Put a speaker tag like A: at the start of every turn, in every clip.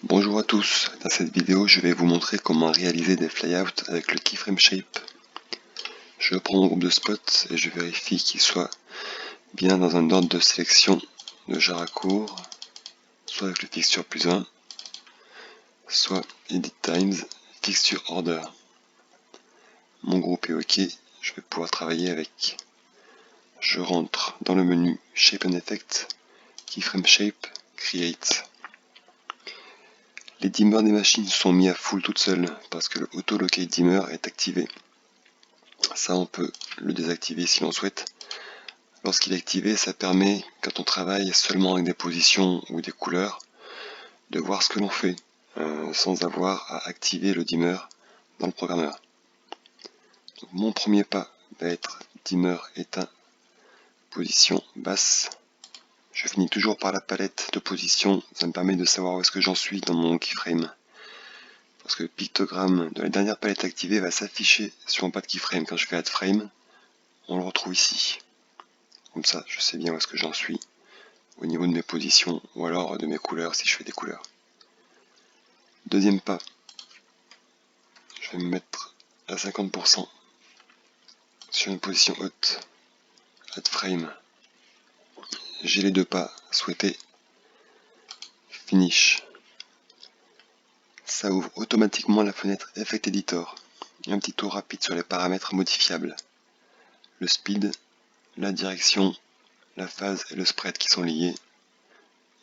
A: Bonjour à tous, dans cette vidéo je vais vous montrer comment réaliser des flyouts avec le keyframe shape. Je prends mon groupe de spots et je vérifie qu'il soit bien dans un ordre de sélection de jar à court, soit avec le fixture +1, soit edit times, fixture order. Mon groupe est ok, je vais pouvoir travailler avec. Je rentre dans le menu Shape and Effect, Keyframe Shape, Create. Les dimmers des machines sont mis à full toutes seules parce que le Auto Locate Dimmer est activé. Ça on peut le désactiver si l'on souhaite. Lorsqu'il est activé, ça permet, quand on travaille seulement avec des positions ou des couleurs, de voir ce que l'on fait, sans avoir à activer le dimmer dans le programmeur. Donc, mon premier pas va être dimmer éteint, position basse. Je finis toujours par la palette de position, ça me permet de savoir où est-ce que j'en suis dans mon keyframe. Parce que le pictogramme de la dernière palette activée va s'afficher sur mon pas de keyframe. Quand je fais add frame, on le retrouve ici. Comme ça, je sais bien où est-ce que j'en suis au niveau de mes positions ou alors de mes couleurs si je fais des couleurs. Deuxième pas, je vais me mettre à 50% sur une position haute, add frame. J'ai les deux pas souhaités, finish. Ça ouvre automatiquement la fenêtre Effect Editor. Un petit tour rapide sur les paramètres modifiables. Le speed, la direction, la phase et le spread qui sont liés,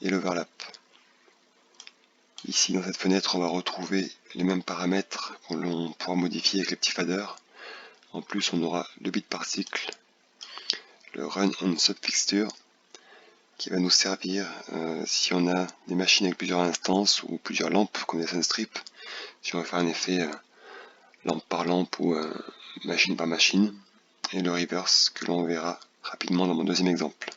A: et l'overlap. Ici dans cette fenêtre on va retrouver les mêmes paramètres qu'on pourra modifier avec les petits faders. En plus on aura le bit par cycle, le run on subfixture qui va nous servir si on a des machines avec plusieurs instances ou plusieurs lampes comme des sunstrips, si on veut faire un effet lampe par lampe ou machine par machine, et le reverse que l'on verra rapidement dans mon deuxième exemple.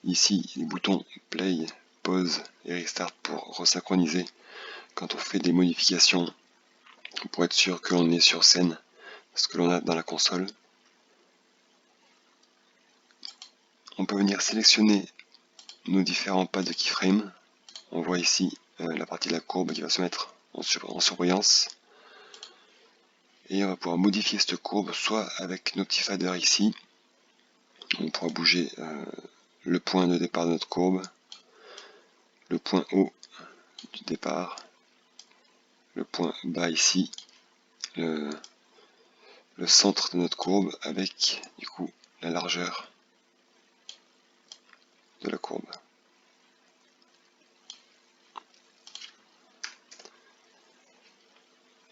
A: Ici les boutons play, pause et restart pour resynchroniser quand on fait des modifications pour être sûr que l'on est sur scène ce que l'on a dans la console. On peut venir sélectionner nos différents pas de keyframe. On voit ici la partie de la courbe qui va se mettre en surbrillance. Et on va pouvoir modifier cette courbe soit avec nos petits faders ici. On pourra bouger le point de départ de notre courbe, le point haut du départ, le point bas ici, le centre de notre courbe avec du coup la largeur de la courbe.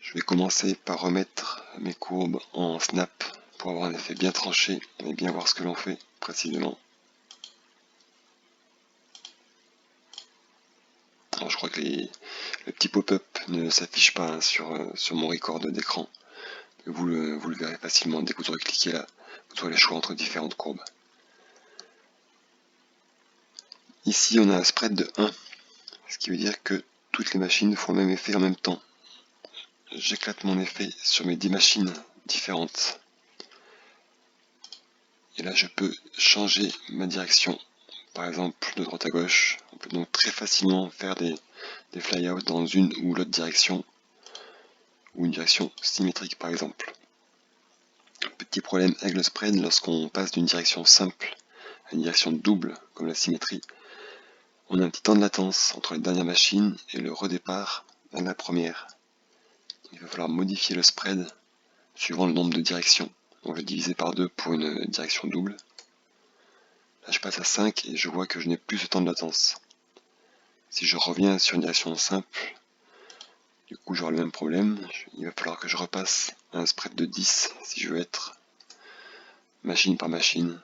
A: Je vais commencer par remettre mes courbes en snap pour avoir un effet bien tranché et bien voir ce que l'on fait précisément. Alors je crois que le petit pop-up ne s'affiche pas hein, sur mon record d'écran. Vous le verrez facilement dès que vous aurez cliqué là. Vous aurez le choix entre différentes courbes. Ici on a un spread de 1, ce qui veut dire que toutes les machines font le même effet en même temps. J'éclate mon effet sur mes 10 machines différentes. Et là je peux changer ma direction, par exemple de droite à gauche. On peut donc très facilement faire des flyouts dans une ou l'autre direction, ou une direction symétrique par exemple. Petit problème avec le spread, lorsqu'on passe d'une direction simple à une direction double, comme la symétrie, on a un petit temps de latence entre les dernières machines et le redépart vers la première. Il va falloir modifier le spread suivant le nombre de directions. On va diviser par 2 pour une direction double. Là je passe à 5 et je vois que je n'ai plus ce temps de latence. Si je reviens sur une direction simple, du coup j'aurai le même problème. Il va falloir que je repasse à un spread de 10 si je veux être machine par machine,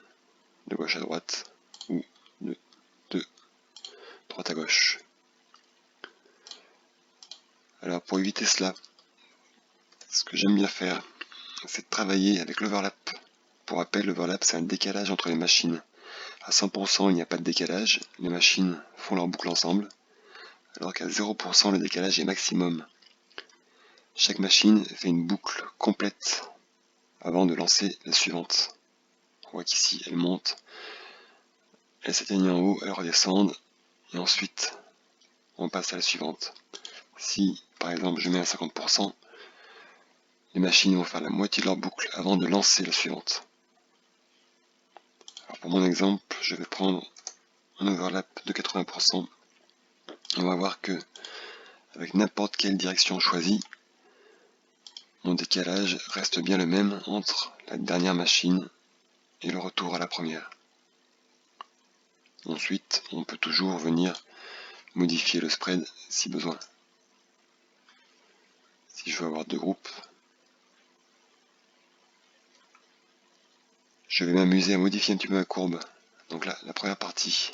A: de gauche à droite, ou de droite à gauche. Alors pour éviter cela, ce que j'aime bien faire, c'est de travailler avec l'overlap. Pour rappel, l'overlap c'est un décalage entre les machines. À 100% il n'y a pas de décalage, les machines font leur boucle ensemble, alors qu'à 0% le décalage est maximum. Chaque machine fait une boucle complète avant de lancer la suivante. On voit qu'ici elle monte, elle s'éteigne en haut, elle redescend, et ensuite on passe à la suivante. Si par exemple je mets à 50%, les machines vont faire la moitié de leur boucle avant de lancer la suivante. Alors pour mon exemple, je vais prendre un overlap de 80%. On va voir que avec n'importe quelle direction choisie, mon décalage reste bien le même entre la dernière machine et le retour à la première. Ensuite, on peut toujours venir modifier le spread si besoin. Si je veux avoir deux groupes, je vais m'amuser à modifier un petit peu ma courbe. Donc là, la première partie,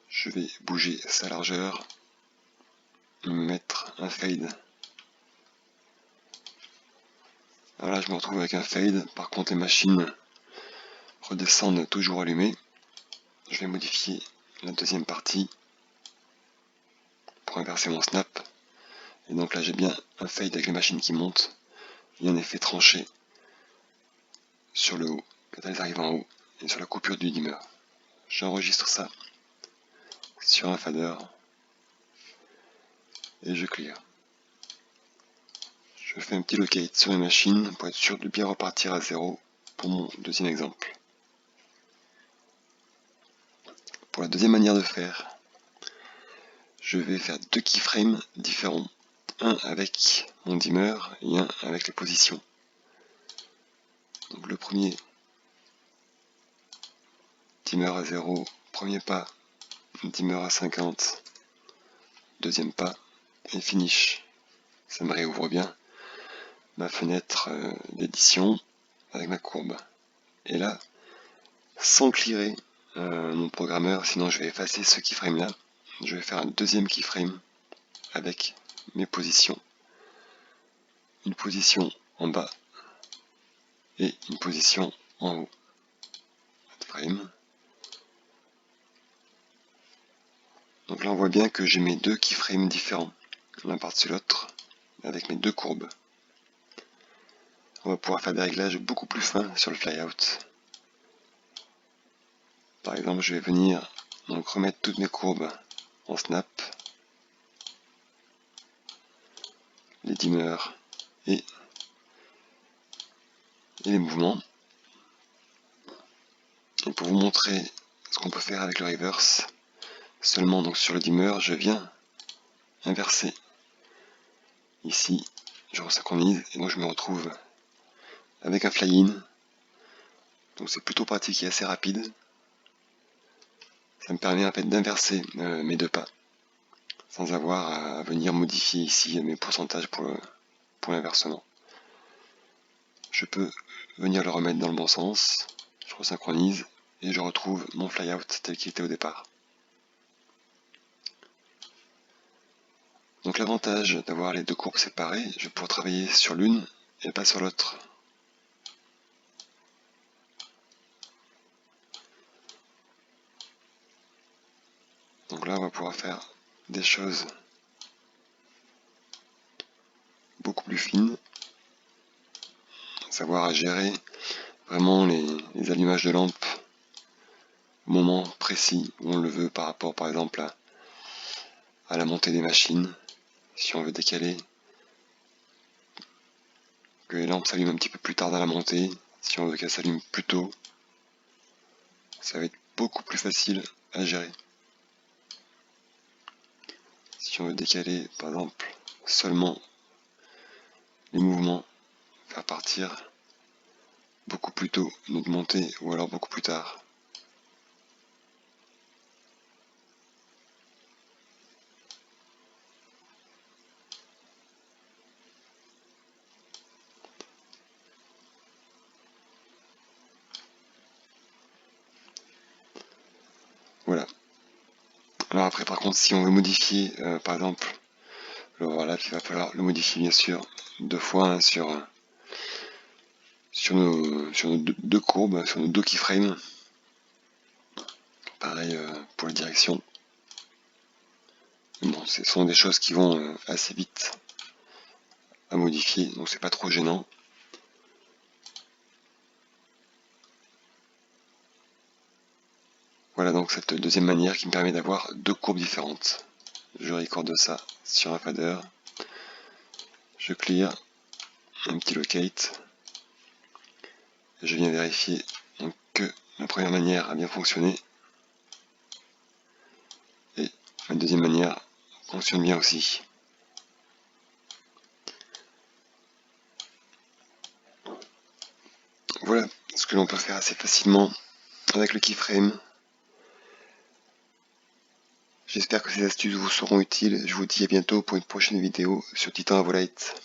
A: je vais bouger sa largeur, mettre un fade. Voilà, je me retrouve avec un fade. Par contre, les machines redescendent toujours allumées. Je vais modifier la deuxième partie pour inverser mon snap. Et donc là, j'ai bien un fade avec les machines qui montent et un effet tranché sur le haut, quand elles arrivent en haut, et sur la coupure du dimmer. J'enregistre ça sur un fader et je clear. Je fais un petit locate sur les machines pour être sûr de bien repartir à zéro pour mon deuxième exemple. Pour la deuxième manière de faire, je vais faire deux keyframes différents, un avec mon dimmer et un avec les positions. Donc le premier, dimmer à 0, premier pas, dimmer à 50, deuxième pas, et finish. Ça me réouvre bien ma fenêtre d'édition avec ma courbe. Et là, sans clearer mon programmeur, sinon je vais effacer ce keyframe là, je vais faire un deuxième keyframe avec mes positions. Une position en bas et une position en haut. Frame. Donc là on voit bien que j'ai mes deux keyframes différents, l'un par-dessus l'autre, avec mes deux courbes. On va pouvoir faire des réglages beaucoup plus fins sur le flyout. Par exemple, je vais venir donc remettre toutes mes courbes en snap, les dimmers et les mouvements. Et pour vous montrer ce qu'on peut faire avec le reverse, seulement donc sur le dimmer, je viens inverser. Ici, je resynchronise et donc je me retrouve avec un fly-in. Donc c'est plutôt pratique et assez rapide. Ça me permet en fait d'inverser mes deux pas sans avoir à venir modifier ici mes pourcentages pour l'inversement. Je peux venir le remettre dans le bon sens, je resynchronise et je retrouve mon flyout tel qu'il était au départ. Donc l'avantage d'avoir les deux courbes séparées, je vais pouvoir travailler sur l'une et pas sur l'autre. Donc là on va pouvoir faire des choses beaucoup plus fines, savoir à gérer vraiment les allumages de lampes au moment précis où on le veut par rapport par exemple à la montée des machines. Si on veut décaler que les lampes s'allument un petit peu plus tard dans la montée, si on veut qu'elles s'allument plus tôt, ça va être beaucoup plus facile à gérer. Si on veut décaler par exemple seulement les mouvements, faire partir beaucoup plus tôt notre montée ou alors beaucoup plus tard. Voilà. Alors après par contre si on veut modifier par exemple le overlap, il va falloir le modifier bien sûr deux fois hein, sur nos deux courbes, sur nos deux keyframes. Pareil pour la direction. Bon, ce sont des choses qui vont assez vite à modifier, donc c'est pas trop gênant. Voilà donc cette deuxième manière qui me permet d'avoir deux courbes différentes. Je recorde ça sur un fader. Je clear, un petit locate. Je viens vérifier donc, que la première manière a bien fonctionné. Et la deuxième manière fonctionne bien aussi. Voilà ce que l'on peut faire assez facilement avec le keyframe. J'espère que ces astuces vous seront utiles. Je vous dis à bientôt pour une prochaine vidéo sur Titan Avolite.